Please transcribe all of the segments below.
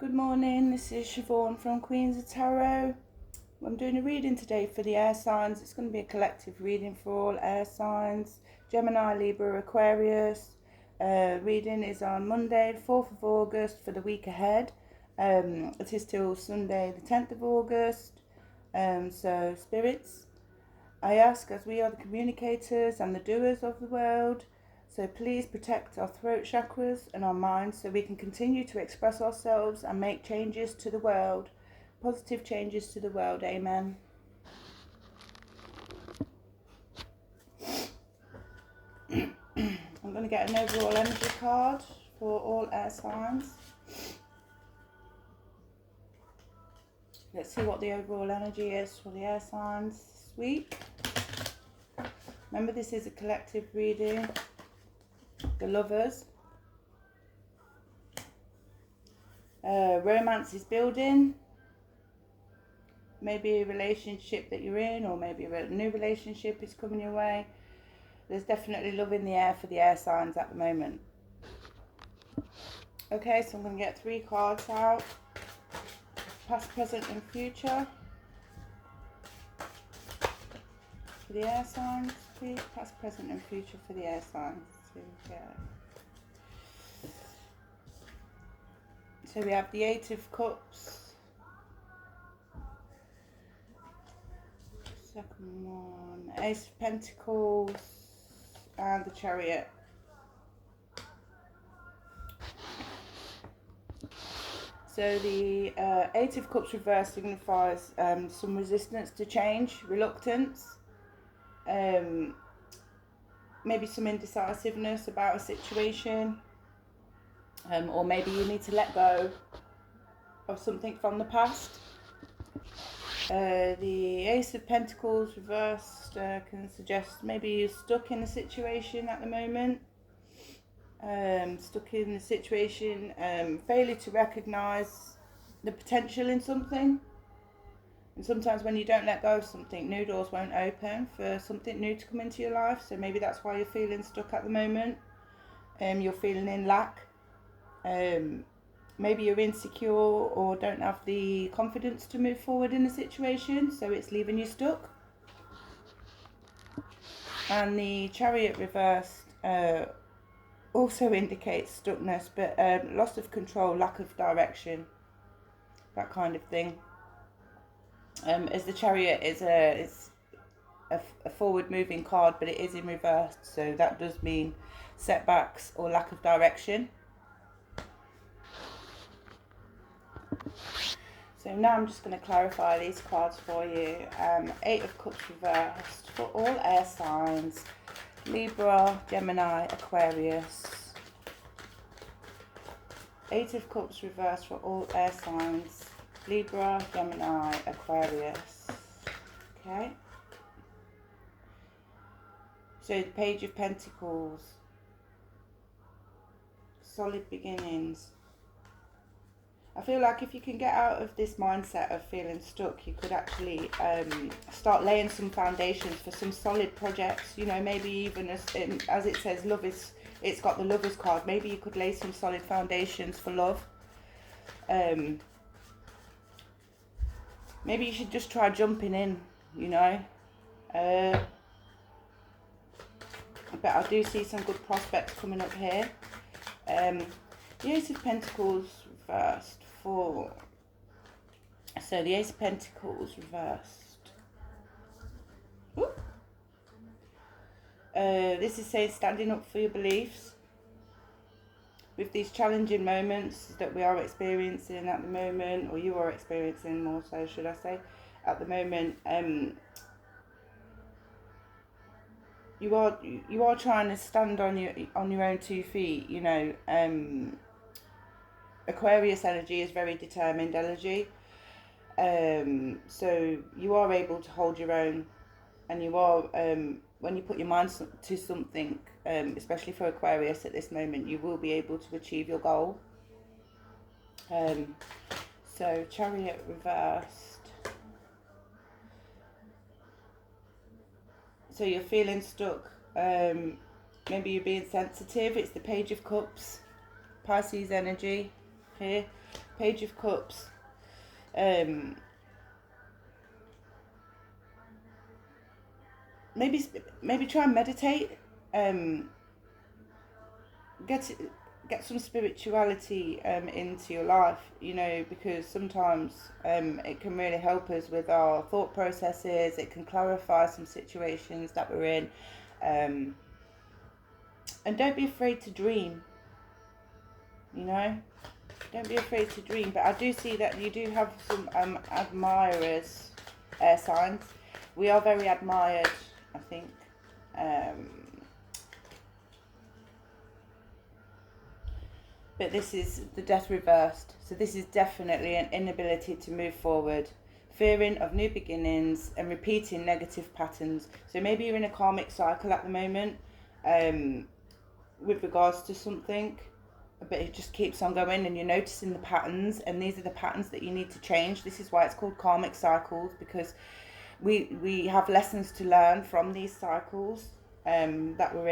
Good morning, this is Siobhan from Queens of Tarot. I'm doing a reading today for the air signs. It's going to be a collective reading for all air signs. Gemini, Libra, Aquarius. Reading is on Monday, the 4th of August for the week ahead. It is till Sunday, the 10th of August. So, spirits, I ask, as we are the communicators and the doers of the world, so please protect our throat chakras and our minds so we can continue to express ourselves and make changes to the world. Positive changes to the world. Amen. I'm going to get an overall energy card for all air signs. Let's see what the overall energy is for the air signs this week. Remember, this is a collective reading. The Lovers. Romance is building. Maybe a relationship that you're in, or maybe a new relationship is coming your way. There's definitely love in the air for the air signs at the moment. Okay, so I'm going to get 3 cards out. Past, present and future. For the air signs, please. Past, present and future for the air signs. So we have the 8 of Cups. Second one, Ace of Pentacles and the Chariot. So the 8 of Cups reversed signifies some resistance to change, reluctance, maybe some indecisiveness about a situation, or maybe you need to let go of something from the past. The Ace of Pentacles reversed can suggest maybe you're stuck in a situation at the moment. Stuck in a situation, failure to recognise the potential in something. And sometimes when you don't let go of something, new doors won't open for something new to come into your life. So maybe that's why you're feeling stuck at the moment. You're feeling in lack. Maybe you're insecure or don't have the confidence to move forward in a situation, so it's leaving you stuck. And the Chariot reversed also indicates stuckness, but loss of control, lack of direction, that kind of thing. As the Chariot is a forward moving card, but it is in reverse, so that does mean setbacks or lack of direction. So now I'm just going to clarify these cards for you. 8 of Cups reversed for all air signs. Libra, Gemini, Aquarius. 8 of Cups reversed for all air signs. Libra, Gemini, Aquarius. Okay. So the Page of Pentacles. Solid beginnings. I feel like if you can get out of this mindset of feeling stuck, you could actually start laying some foundations for some solid projects. You know, maybe even as it says, love is, it's got the Lovers card. Maybe you could lay some solid foundations for love. Maybe you should just try jumping in, you know. But I do see some good prospects coming up here. The Ace of Pentacles reversed for, so the Ace of Pentacles reversed. This is saying standing up for your beliefs with these challenging moments that we are experiencing at the moment, or you are experiencing more so, should I say, at the moment. You are trying to stand on your own 2 feet, you know. Aquarius energy is very determined energy, so you are able to hold your own, and you are, when you put your mind to something, especially for Aquarius at this moment, you will be able to achieve your goal. So Chariot reversed. So you're feeling stuck. Maybe you're being sensitive. It's the Page of Cups, Pisces energy here. Page of Cups. Maybe try and meditate. Get some spirituality into your life, you know, because sometimes it can really help us with our thought processes. It can clarify some situations that we're in, and don't be afraid to dream, you know, don't be afraid to dream. But I do see that you do have some admirers, air signs. We are very admired, I think. But this is the Death reversed. So this is definitely an inability to move forward, fearing of new beginnings and repeating negative patterns. So maybe you're in a karmic cycle at the moment with regards to something, but it just keeps on going and you're noticing the patterns, and these are the patterns that you need to change. This is why it's called karmic cycles, because we have lessons to learn from these cycles that we're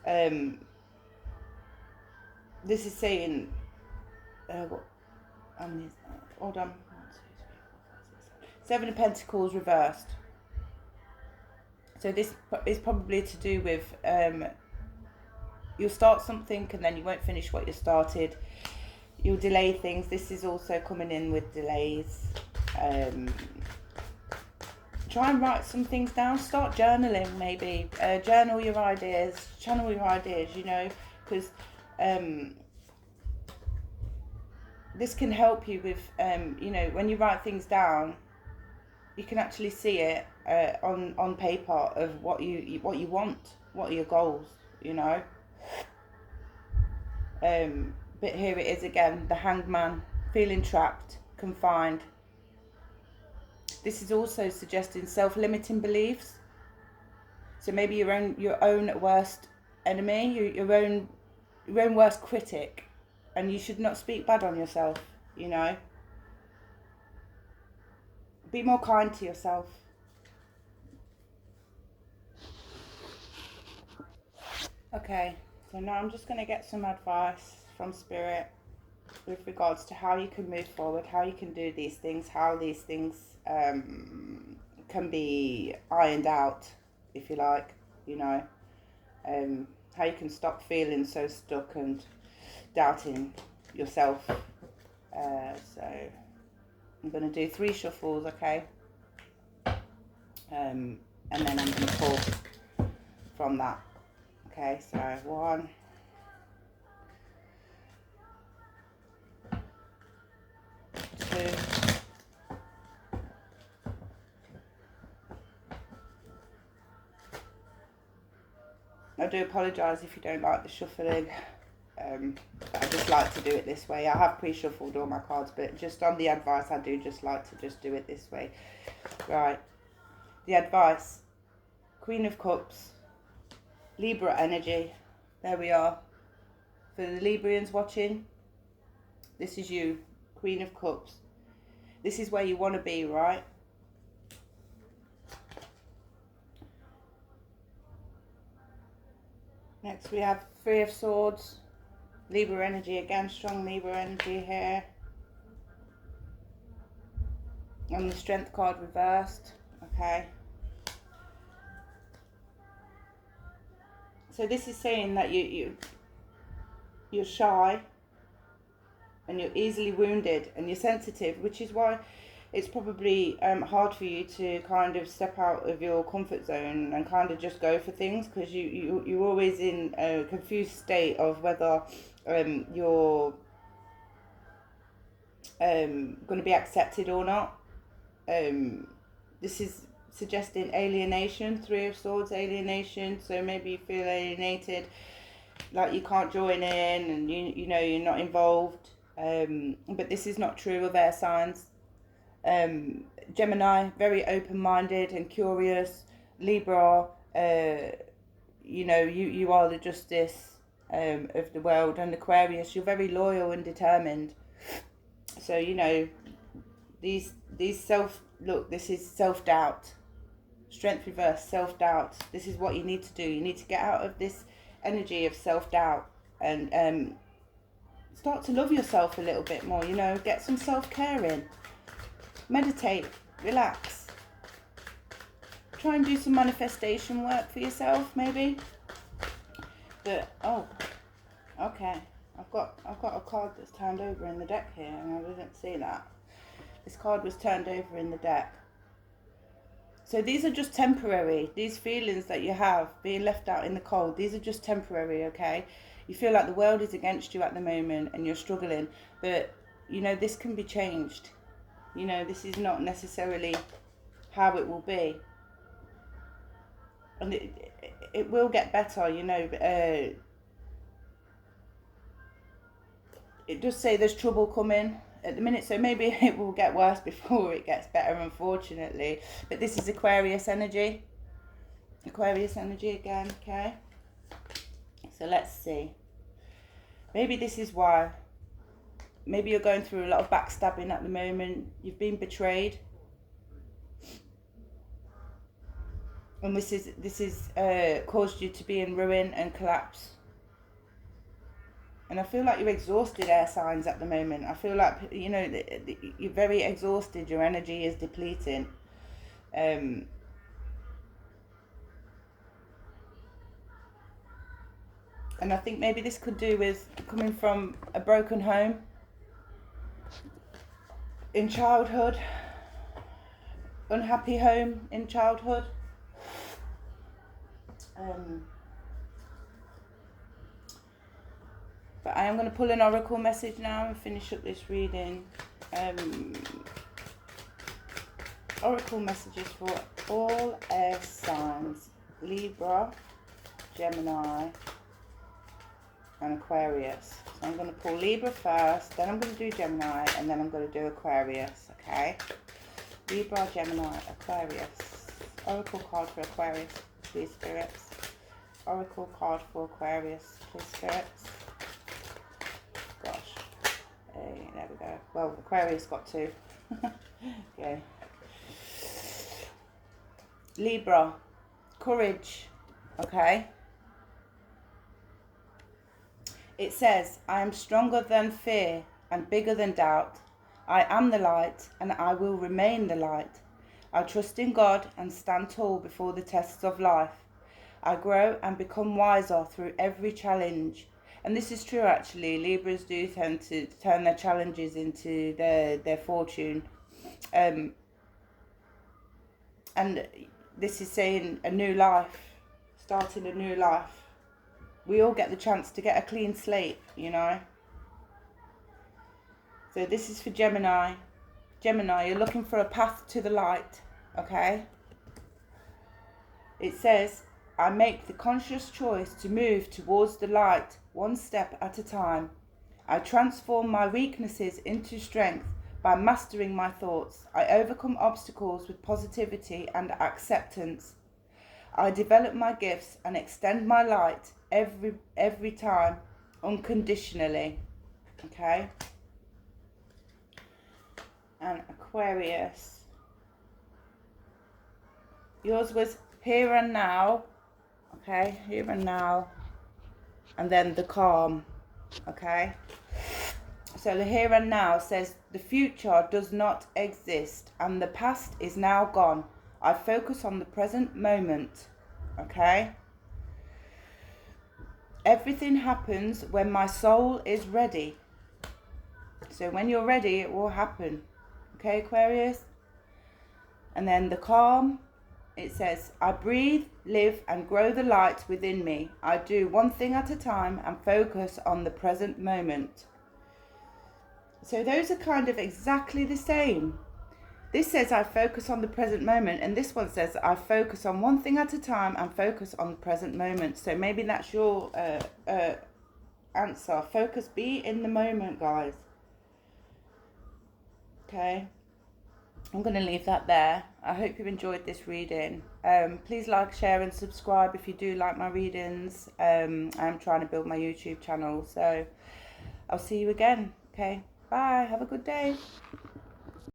in. This is saying, hold on, 7 of Pentacles reversed. So this is probably to do with, you'll start something and then you won't finish what you started. You'll delay things. This is also coming in with delays. Try and write some things down. Start journaling, maybe. Journal your ideas, channel your ideas, you know, because this can help you with, you know, when you write things down, you can actually see it on paper of what you want, what are your goals, you know. But here it is again, the Hanged Man, feeling trapped, confined. This is also suggesting self-limiting beliefs. So maybe your own worst enemy, your own worst critic, and you should not speak bad on yourself, you know. Be more kind to yourself. Okay, so now I'm just going to get some advice from Spirit with regards to how you can move forward, how you can do these things, how these things can be ironed out, if you like, you know. How you can stop feeling so stuck and doubting yourself. So I'm going to do 3 shuffles, okay? And then I'm going to pull from that. Okay, so 1, 2, I do apologise if you don't like the shuffling. But I just like to do it this way. I have pre-shuffled all my cards, but just on the advice, I do just like to just do it this way. Right, the advice, Queen of Cups, Libra energy. There we are. For the Librians watching, this is you, Queen of Cups. This is where you want to be, right? Next we have 3 of Swords, Libra energy again, strong Libra energy here. And the Strength card reversed, okay. So this is saying that you're shy and you're easily wounded and you're sensitive, which is why it's probably hard for you to kind of step out of your comfort zone and kind of just go for things, because you're always in a confused state of whether you're going to be accepted or not. This is suggesting alienation, 3 of Swords, alienation. So maybe you feel alienated, like you can't join in and you know you're not involved. But this is not true of air signs. Gemini, very open-minded and curious. Libra, you know, you are the justice of the world. And Aquarius, you're very loyal and determined. So, you know, this is self-doubt. Strength reverse, self-doubt. This is what you need to do. You need to get out of this energy of self-doubt and start to love yourself a little bit more, you know, get some self-care in. Meditate, relax. Try and do some manifestation work for yourself, maybe. But, oh, okay. I've got a card that's turned over in the deck here, and I didn't see that. This card was turned over in the deck. So these are just temporary. These feelings that you have, being left out in the cold, these are just temporary, okay? You feel like the world is against you at the moment and you're struggling. But, you know, this can be changed. You know, this is not necessarily how it will be. And it will get better, you know. It does say there's trouble coming at the minute, so maybe it will get worse before it gets better, unfortunately. But this is Aquarius energy. Aquarius energy again, okay? So let's see. Maybe this is why. Maybe you're going through a lot of backstabbing at the moment. You've been betrayed. And this is caused you to be in ruin and collapse. And I feel like you're exhausted, air signs, at the moment. I feel like, you know, you're very exhausted. Your energy is depleting. And I think maybe this could do with coming from a broken home in childhood. Unhappy home in childhood. But I am going to pull an oracle message now and finish up this reading. Oracle messages for all air signs: Libra, Gemini and Aquarius. So I'm going to pull Libra first, then I'm going to do Gemini, and then I'm going to do Aquarius, okay? Libra, Gemini, Aquarius. Oracle card for Aquarius, please, spirits. Oracle card for Aquarius, please, spirits. Gosh. Hey, there we go. Well, Aquarius got two. Okay. Libra, courage, okay? It says, I am stronger than fear and bigger than doubt. I am the light and I will remain the light. I trust in God and stand tall before the tests of life. I grow and become wiser through every challenge. And this is true, actually. Libras do tend to turn their challenges into their fortune. And this is saying a new life, starting a new life. We all get the chance to get a clean slate, you know. So this is for Gemini. Gemini, you're looking for a path to the light, okay? It says, I make the conscious choice to move towards the light, one step at a time. I transform my weaknesses into strength by mastering my thoughts. I overcome obstacles with positivity and acceptance. I develop my gifts and extend my light every time, unconditionally. Okay? And Aquarius. Yours was here and now. Okay? Here and now. And then the calm. Okay? So the here and now says the future does not exist and the past is now gone. I focus on the present moment. Okay? Everything happens when my soul is ready. So when you're ready, it will happen. Okay, Aquarius? And then the calm, it says, I breathe, live and grow the light within me. I do one thing at a time and focus on the present moment. So those are kind of exactly the same. This says I focus on the present moment, and this one says I focus on one thing at a time and focus on the present moment. So maybe that's your answer. Focus, be in the moment, guys. Okay. I'm going to leave that there. I hope you enjoyed this reading. Please like, share and subscribe if you do like my readings. I'm trying to build my YouTube channel. So I'll see you again. Okay. Bye. Have a good day.